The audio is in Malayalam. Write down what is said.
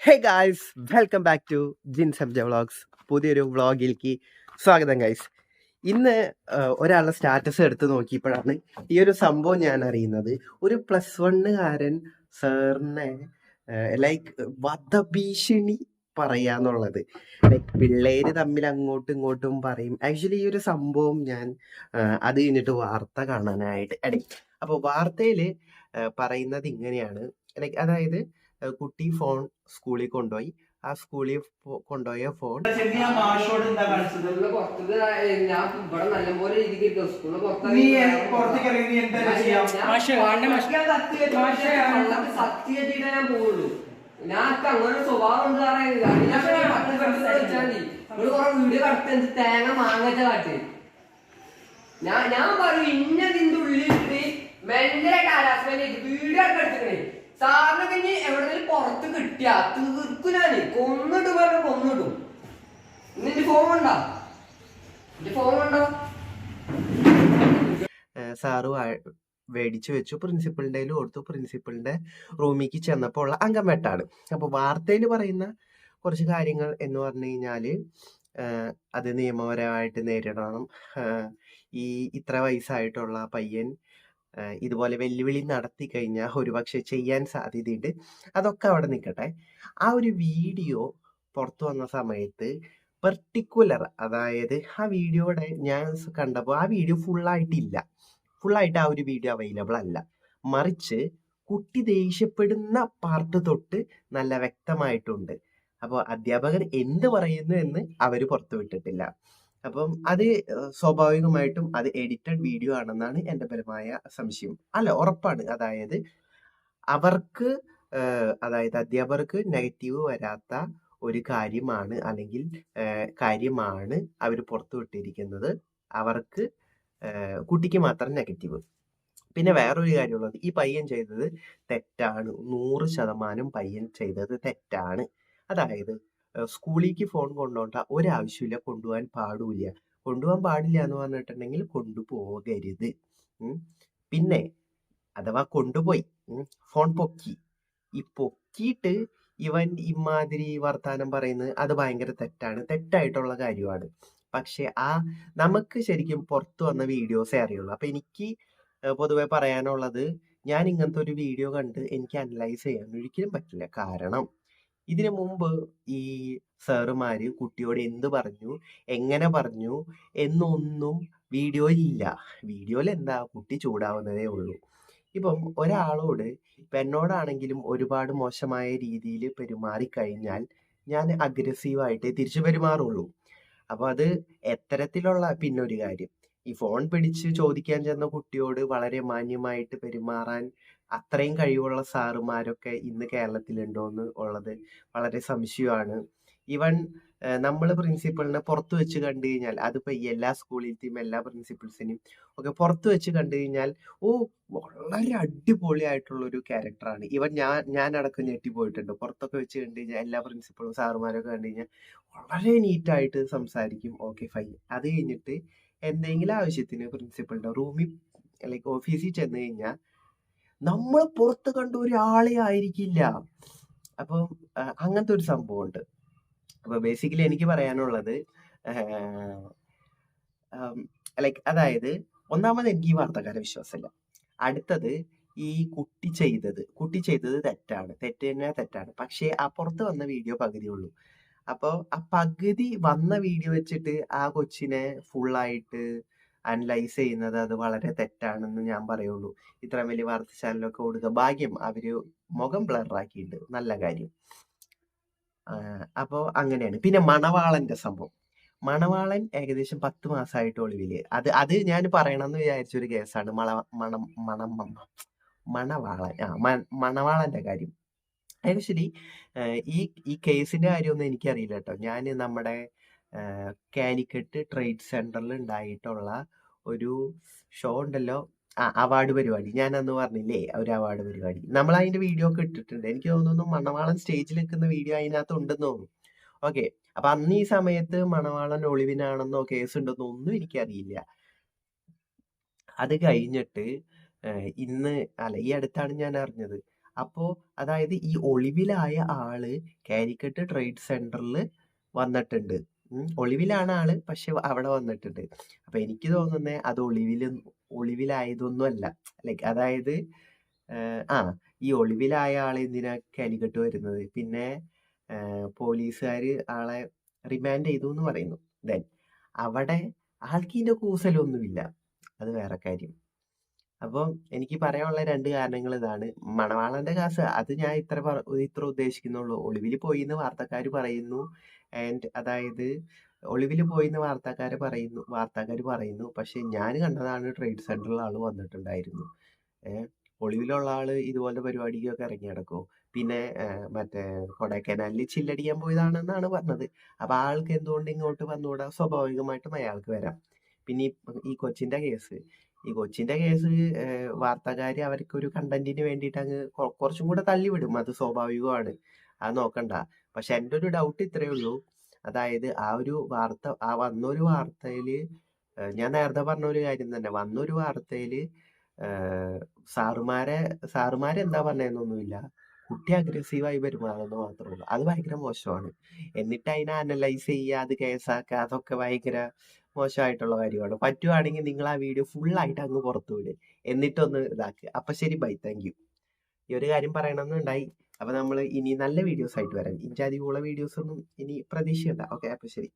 Hey guys, welcome back to ജിൻ സബ്ജ വ്ളോഗ്സ്. പുതിയൊരു വ്ളോഗിലേക്ക് സ്വാഗതം ഗായ്സ്. ഇന്ന് ഒരാളുടെ സ്റ്റാറ്റസ് എടുത്ത് നോക്കിയപ്പോഴാണ് ഈ ഒരു സംഭവം ഞാൻ അറിയുന്നത്. ഒരു +1കാരൻ സാറിനെ ലൈക്ക് വധഭീഷണി പറയാന്നുള്ളത്. ലൈക്ക് പിള്ളേര് തമ്മിൽ അങ്ങോട്ടും ഇങ്ങോട്ടും പറയും. ആക്ച്വലി ഈ ഒരു സംഭവം ഞാൻ അത് കഴിഞ്ഞിട്ട് വാർത്ത കാണാനായിട്ട് അപ്പോൾ വാർത്തയിൽ പറയുന്നത് ഇങ്ങനെയാണ്. ലൈക്ക് അതായത് കുട്ടി ഫോൺ സ്കൂളിൽ കൊണ്ടുപോയി. ആ സ്കൂളിൽ കൊണ്ടുപോയ ഫോൺ അങ്ങനെ സ്വഭാവം വീഡിയോ കടത്ത് തേങ്ങ മാങ്ങച്ച കാട്ട്. ഞാൻ പറയും ഇന്നതിന്റെ ഉള്ളിലിട്ട് മെന്റലായിട്ട് ഹരാസ്മെന്റ് വീഡിയോ എടുത്തിട്ടേ സാറിന് പിന്നെ എവിടെങ്കിലും പുറത്ത് കിട്ടിയാ തീർക്കുനാണ്. കൊന്നിട്ടും പറഞ്ഞ കൊന്നിട്ടും. നിന്റെ ഫോൺ ഉണ്ടോ? സാറ് മേടിച്ചു വെച്ചു. പ്രിൻസിപ്പളിന്റെ കൊടുത്തു. പ്രിൻസിപ്പളിന്റെ റൂമിലേക്ക് ചെന്നപ്പോൾ ഉള്ള അംഗം വെട്ടാണ്. അപ്പോൾ വാർത്തയിൽ പറയുന്ന കുറച്ച് കാര്യങ്ങൾ എന്ന് പറഞ്ഞു കഴിഞ്ഞാൽ അത് നിയമപരമായിട്ട് നേരിടണം. ഇത്ര വയസ്സായിട്ടുള്ള പയ്യൻ ഇതുപോലെ വെല്ലുവിളി നടത്തി കഴിഞ്ഞാൽ ഒരുപക്ഷെ ചെയ്യാൻ സാധ്യതയുണ്ട്. അതൊക്കെ അവിടെ നിൽക്കട്ടെ. ആ ഒരു വീഡിയോ പുറത്തു വന്ന സമയത്ത് പെർട്ടിക്കുലർ, അതായത് ആ വീഡിയോയുടെ ഞാൻ കണ്ടപ്പോൾ ആ വീഡിയോ ഫുള്ളായിട്ട് ആ ഒരു വീഡിയോ അവൈലബിൾ അല്ല. മറിച്ച് കുട്ടി ദേഷ്യപ്പെടുന്ന പാർട്ട് തൊട്ട് നല്ല വ്യക്തമായിട്ടുണ്ട്. അപ്പോൾ അധ്യാപകർ എന്ത് പറയുന്നു എന്ന് അവർ പുറത്തുവിട്ടിട്ടില്ല. അപ്പം അത് സ്വാഭാവികമായിട്ടും അത് എഡിറ്റഡ് വീഡിയോ ആണെന്നാണ് എൻ്റെ പരമായ സംശയം. അല്ല, ഉറപ്പാണ്. അതായത് അവർക്ക് അതായത് അധ്യാപകർക്ക് നെഗറ്റീവ് വരാത്ത ഒരു കാര്യമാണ് അല്ലെങ്കിൽ കാര്യമാണ് അവർ പുറത്തുവിട്ടിരിക്കുന്നത്. അവർക്ക് കുട്ടിക്ക് മാത്രം നെഗറ്റീവ്. പിന്നെ വേറൊരു കാര്യമുള്ളത്, ഈ പയ്യൻ ചെയ്തത് തെറ്റാണ്. 100% പയ്യൻ ചെയ്തത് തെറ്റാണ്. അതായത് സ്കൂളിലേക്ക് ഫോൺ കൊണ്ടുപോകേണ്ട ഒരാവശ്യമില്ല, കൊണ്ടുപോകാൻ പാടില്ല എന്ന് പറഞ്ഞിട്ടുണ്ടെങ്കിൽ കൊണ്ടുപോകരുത്. പിന്നെ അഥവാ കൊണ്ടുപോയി ഫോൺ പൊക്കിയിട്ട് ഇവൻ ഇമാതിരി വർത്താനം പറയുന്നത് അത് ഭയങ്കര തെറ്റായിട്ടുള്ള കാര്യമാണ്. പക്ഷെ നമുക്ക് ശരിക്കും പുറത്തു വന്ന വീഡിയോസേ അറിയുള്ളൂ. അപ്പൊ എനിക്ക് പൊതുവെ പറയാനുള്ളത്, ഞാൻ ഇങ്ങനത്തെ ഒരു വീഡിയോ കണ്ട് എനിക്ക് അനലൈസ് ചെയ്യാൻ ഒരിക്കലും പറ്റില്ല. കാരണം ഇതിനു മുമ്പ് ഈ സാറുമാര് കുട്ടിയോട് എന്ത് പറഞ്ഞു, എങ്ങനെ പറഞ്ഞു എന്നൊന്നും വീഡിയോയിൽ എന്താ, കുട്ടി ചൂടാവുന്നതേ ഉള്ളൂ. ഇപ്പം ഒരാളോട്, ഇപ്പം എന്നോടാണെങ്കിലും ഒരുപാട് മോശമായ രീതിയിൽ പെരുമാറിക്കഴിഞ്ഞാൽ ഞാൻ അഗ്രസീവായിട്ടേ തിരിച്ചു പെരുമാറുള്ളൂ. അപ്പൊ അത് എത്തരത്തിലുള്ള, പിന്നൊരു കാര്യം, ഈ ഫോൺ പിടിച്ച് ചോദിക്കാൻ ചെന്ന കുട്ടിയോട് വളരെ മാന്യമായിട്ട് പെരുമാറാൻ അത്രയും കഴിവുള്ള സാറുമാരൊക്കെ ഇന്ന് കേരളത്തിലുണ്ടോന്ന് ഉള്ളത് വളരെ സംശയമാണ്. ഈവൻ നമ്മൾ പ്രിൻസിപ്പളിനെ പുറത്തു വെച്ച് കണ്ടു കഴിഞ്ഞാൽ, അതിപ്പോ എല്ലാ സ്കൂളിലത്തെയും എല്ലാ പ്രിൻസിപ്പൾസിനെയും ഒക്കെ പുറത്തു വെച്ച് കണ്ടു കഴിഞ്ഞാൽ വളരെ അടിപൊളിയായിട്ടുള്ള ഒരു ക്യാരക്ടറാണ്. ഈവൻ ഞാൻ അടക്കം ഞെട്ടിപ്പോയിട്ടുണ്ട്. പുറത്തൊക്കെ വെച്ച് കണ്ടു കഴിഞ്ഞാൽ എല്ലാ പ്രിൻസിപ്പളും സാറുമാരൊക്കെ കണ്ടു കഴിഞ്ഞാൽ വളരെ നീറ്റായിട്ട് സംസാരിക്കും. Okay, fine. അത് കഴിഞ്ഞിട്ട് എന്തെങ്കിലും ആവശ്യത്തിന് പ്രിൻസിപ്പളിന്റെ റൂമിൽ ലൈക്ക് ഓഫീസിൽ ചെന്ന് കഴിഞ്ഞാൽ നമ്മൾ പുറത്ത് കണ്ട ഒരാളെ ആയിരിക്കില്ല. അപ്പം അങ്ങനത്തെ ഒരു സംഭവമുണ്ട്. അപ്പൊ ബേസിക്കലി എനിക്ക് പറയാനുള്ളത് ലൈക്ക് അതായത് ഒന്നാമത് എനിക്ക് ഈ വാർത്തക്കാരെ വിശ്വാസമില്ല. അടുത്തത്, ഈ കുട്ടി ചെയ്തത് തെറ്റാണ്. പക്ഷേ ആ പുറത്ത് വന്ന വീഡിയോ പകുതിയുള്ളൂ. അപ്പോൾ ആ പകുതി വന്ന വീഡിയോ വെച്ചിട്ട് ആ കൊച്ചിനെ ഫുള്ളായിട്ട് അനലൈസ് ചെയ്യുന്നത് അത് വളരെ തെറ്റാണെന്ന് ഞാൻ പറയുള്ളൂ. ഇത്രയും വലിയ വാർത്താ ചാനലൊക്കെ കൊടുക്കുക. ഭാഗ്യം അവര് മുഖം ബ്ലറാക്കിയിട്ടുണ്ട്, നല്ല കാര്യം. അപ്പോൾ അങ്ങനെയാണ്. പിന്നെ മണവാളന്റെ സംഭവം. മണവാളൻ ഏകദേശം 10 മാസമായിട്ട് ഒളിവില്. അത് ഞാൻ പറയണമെന്ന് വിചാരിച്ചൊരു കേസാണ്. മണവാളന്റെ കാര്യം. ആക്ച്വലി ഈ കേസിന്റെ കാര്യമൊന്നും എനിക്കറിയില്ല കേട്ടോ. ഞാൻ നമ്മുടെ കാലിക്കറ്റ് ട്രേഡ് സെന്ററിൽ ഉണ്ടായിട്ടുള്ള ഒരു ഷോ ഉണ്ടല്ലോ, അവാർഡ് പരിപാടി. ഞാൻ അന്ന് പറഞ്ഞില്ലേ, ഒരു അവാർഡ് പരിപാടി. നമ്മൾ അതിന്റെ വീഡിയോ ഒക്കെ ഇട്ടിട്ടുണ്ട്. എനിക്ക് തോന്നുന്നു മണവാളൻ സ്റ്റേജിൽ നിൽക്കുന്ന വീഡിയോ അതിനകത്ത് ഉണ്ടെന്ന് തോന്നുന്നു. ഓക്കെ, അപ്പൊ അന്ന് ഈ സമയത്ത് മണവാളൻ ഒളിവിനാണെന്നോ കേസുണ്ടെന്നോ ഒന്നും എനിക്കറിയില്ല. അത് കഴിഞ്ഞിട്ട് ഈ അടുത്താണ് ഞാൻ അറിഞ്ഞത് അപ്പോ അതായത് ഈ ഒളിവിലായ ആള് കാലിക്കറ്റ് ട്രേഡ് സെന്ററിൽ വന്നിട്ടുണ്ട്. ഒളിവിലാണ് ആള്, പക്ഷെ അവിടെ വന്നിട്ടുണ്ട്. അപ്പൊ എനിക്ക് തോന്നുന്നത് അത് ഒളിവിലായതൊന്നും അല്ല. ലൈക്ക് അതായത് ഈ ഒളിവിലായ ആള് എന്തിനാ കാലിക്കട്ട് വരുന്നത്? പിന്നെ പോലീസുകാര് ആളെ റിമാൻഡ് ചെയ്തു എന്ന് പറയുന്നു. ദെൻ അവിടെ ആൾക്ക് ഇതിന്റെ കൂസലൊന്നുമില്ല. അത് വേറെ കാര്യം. അപ്പം എനിക്ക് പറയാനുള്ള 2 കാരണങ്ങൾ ഇതാണ്. മണവാളന്റെ കാസ് അത് ഞാൻ ഇത്ര ഉദ്ദേശിക്കുന്നുള്ളൂ. ഒളിവിൽ പോയിന്ന് വാർത്തക്കാര് പറയുന്നു. അതായത് ഒളിവിൽ പോയിന്ന് വാർത്തക്കാര് പറയുന്നു. പക്ഷെ ഞാൻ കണ്ടതാണ് ട്രേഡ് സെന്ററിൽ ആള് വന്നിട്ടുണ്ടായിരുന്നു. ഒളിവിലുള്ള ആള് ഇതുപോലത്തെ പരിപാടിക്കൊക്കെ ഇറങ്ങി നടക്കുമോ? പിന്നെ മറ്റേ കൊടൈക്കനാലിൽ ചില്ലടിക്കാൻ പോയതാണെന്നാണ് പറഞ്ഞത്. അപ്പൊ ആൾക്ക് എന്തുകൊണ്ട് ഇങ്ങോട്ട് വന്നുകൂടാ? സ്വാഭാവികമായിട്ടും അയാൾക്ക് വരാം. പിന്നെ ഈ കൊച്ചിന്റെ കേസ് വാർത്തക്കാര് അവർക്കൊരു കണ്ടന്റിന് വേണ്ടിയിട്ട് അങ്ങ് കുറച്ചും കൂടെ തള്ളിവിടും. അത് സ്വാഭാവികമാണ്. അത് നോക്കണ്ട. പക്ഷെ എൻ്റെ ഒരു ഡൗട്ട് ഇത്രയേ ഉള്ളൂ. അതായത് വന്നൊരു വാർത്തയില് ഞാൻ നേരത്തെ പറഞ്ഞ ഒരു കാര്യം തന്നെ. വന്നൊരു വാർത്തയില് സാറുമാരെന്താ പറഞ്ഞതെന്നൊന്നുമില്ല. കുട്ടി അഗ്രസീവായി പെരുമാറുന്നു മാത്രമേ ഉള്ളൂ. അത് ഭയങ്കര മോശമാണ്. എന്നിട്ട് അതിനെ അനലൈസ് ചെയ്യുക, അത് കേസാക്കുക, അതൊക്കെ ഭയങ്കര മോശമായിട്ടുള്ള കാര്യമാണ്. പറ്റുവാണെങ്കിൽ നിങ്ങൾ ആ വീഡിയോ ഫുള്ളായിട്ട് അങ്ങ് പുറത്തു വിട്. എന്നിട്ടൊന്ന് ഇതാക്കുക. അപ്പൊ ശരി, ബൈ, താങ്ക് യു. ഈ ഒരു കാര്യം പറയണമെന്നുണ്ടായി. അപ്പൊ നമ്മൾ ഇനി നല്ല വീഡിയോസ് ആയിട്ട് വരാം. ഇൻജാതി വീഡിയോസ് ഒന്നും ഇനി പ്രതീക്ഷയുണ്ട. ഓക്കെ, അപ്പൊ ശരി.